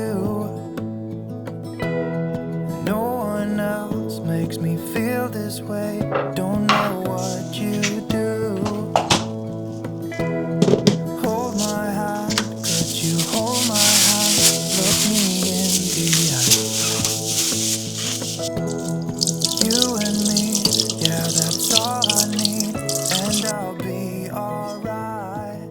you. No one else makes me feel this way. Don't know what you do. Hold my hand, could you hold my hand? Look me in the eye. You and me, yeah, that's all I need. And I'll be alright.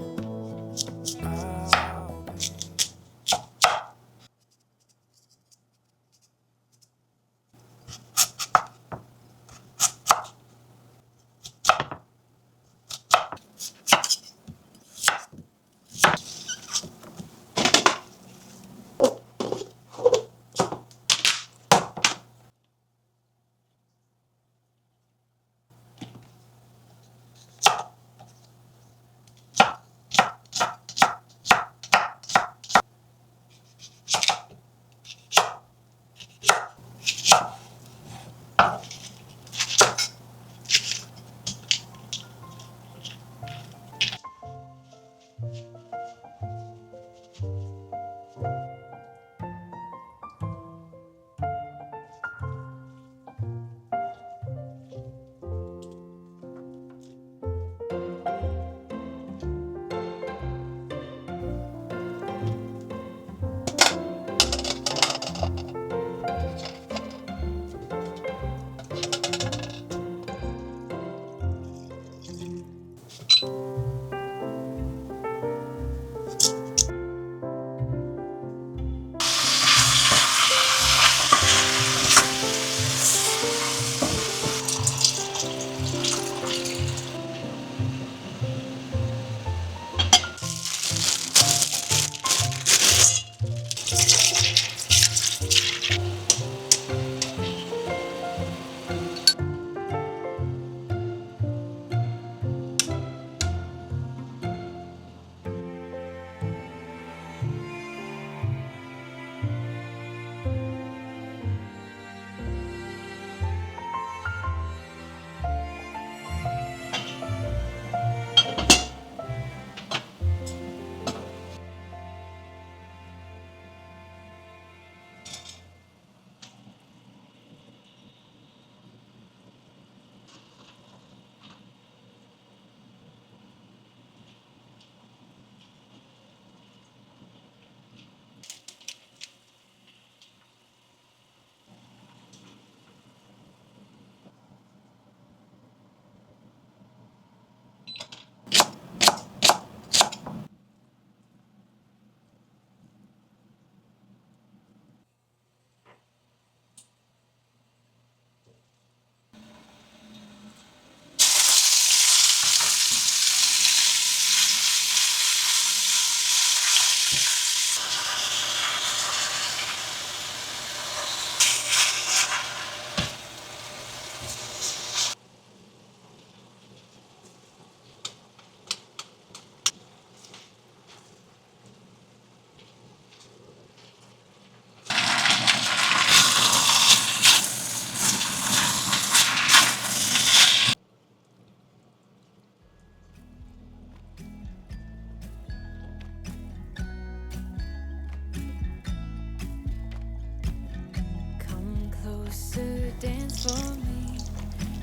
Dance for me,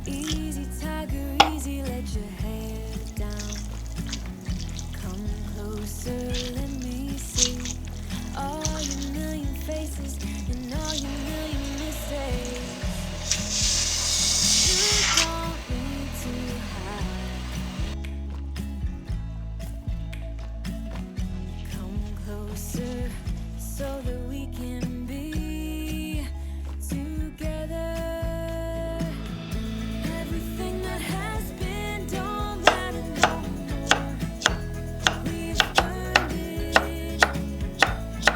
easy tiger, easy, let your hair down. Come closer, let me see all your million faces and all your million mistakes. You don't need to hide. Come closer so that we can be together. Everything that has been, don't let it no more. We've earned it.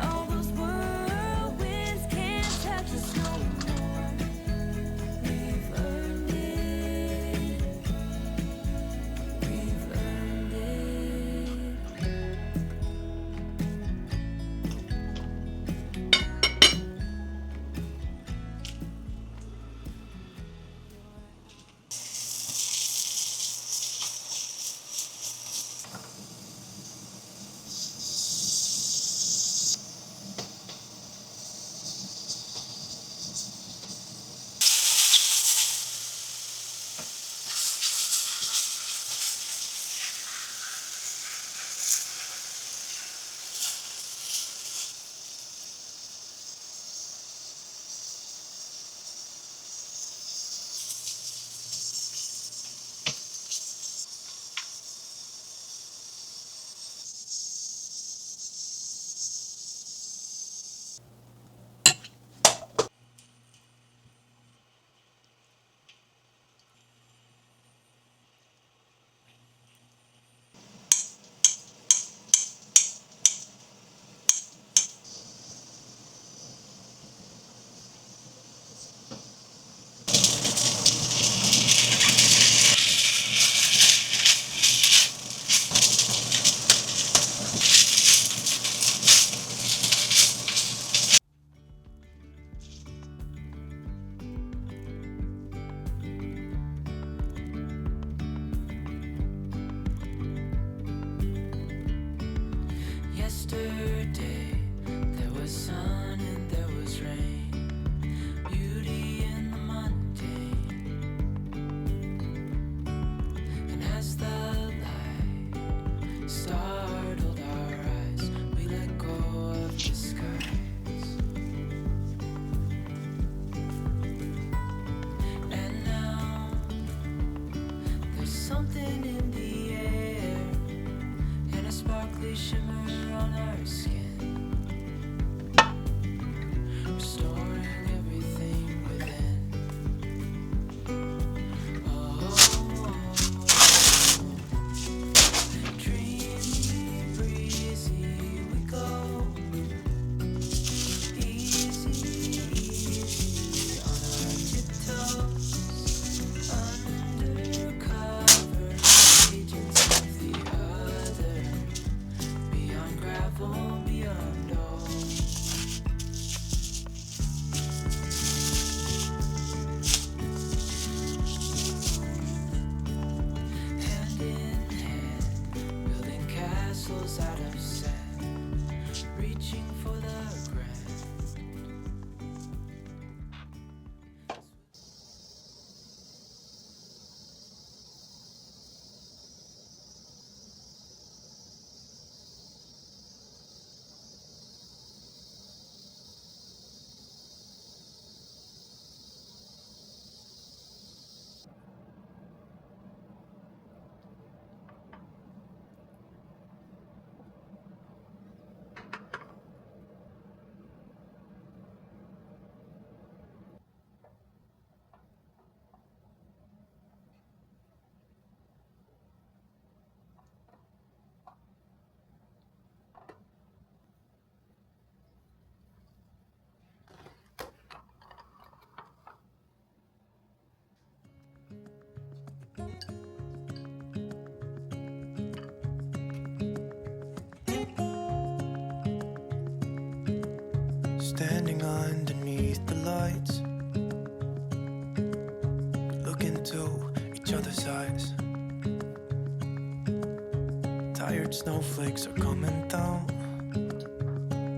All those whirlwinds standing underneath the lights, look into each other's eyes. Tired snowflakes are coming down,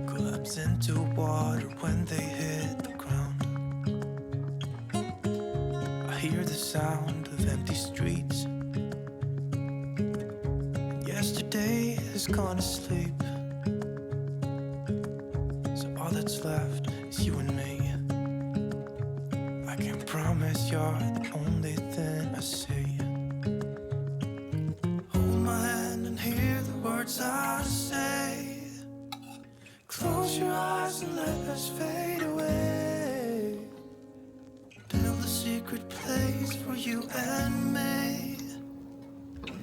collapse into water when they hit the ground. I hear the sound of empty streets, and yesterday has gone to sleep. So all that's left is you and me. I can't promise you're the only thing I see. Hold my hand and hear the words I say. Close your eyes and let us fade away. Build a secret place for you and me.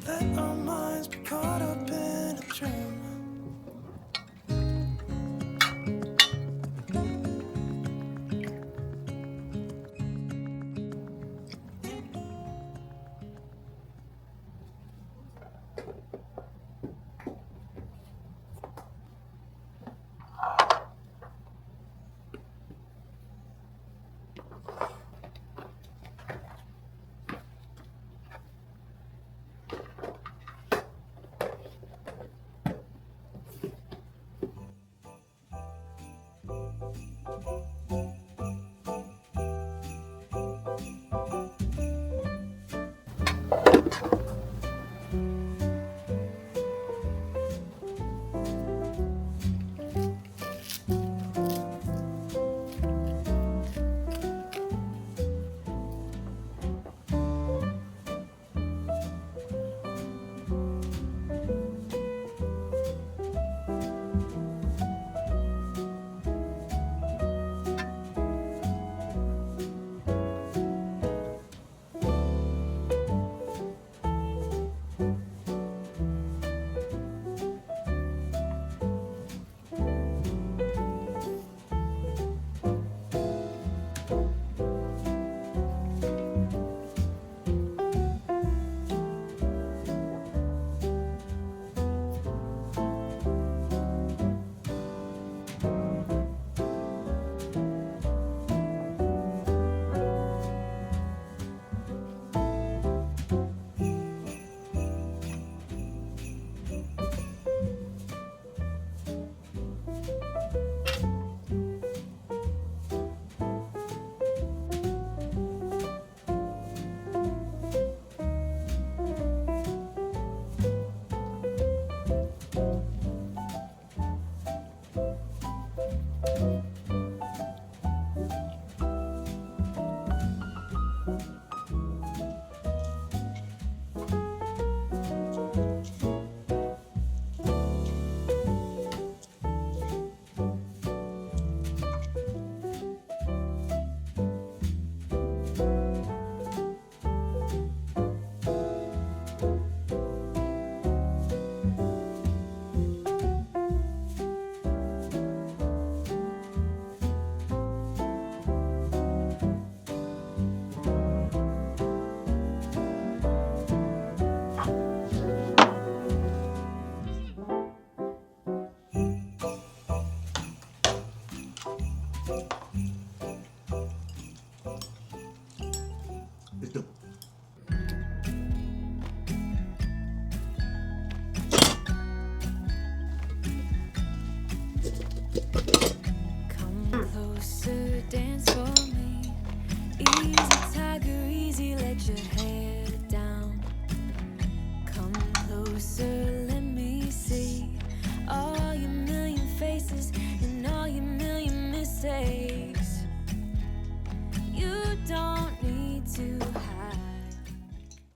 Let our minds be caught up in a dream.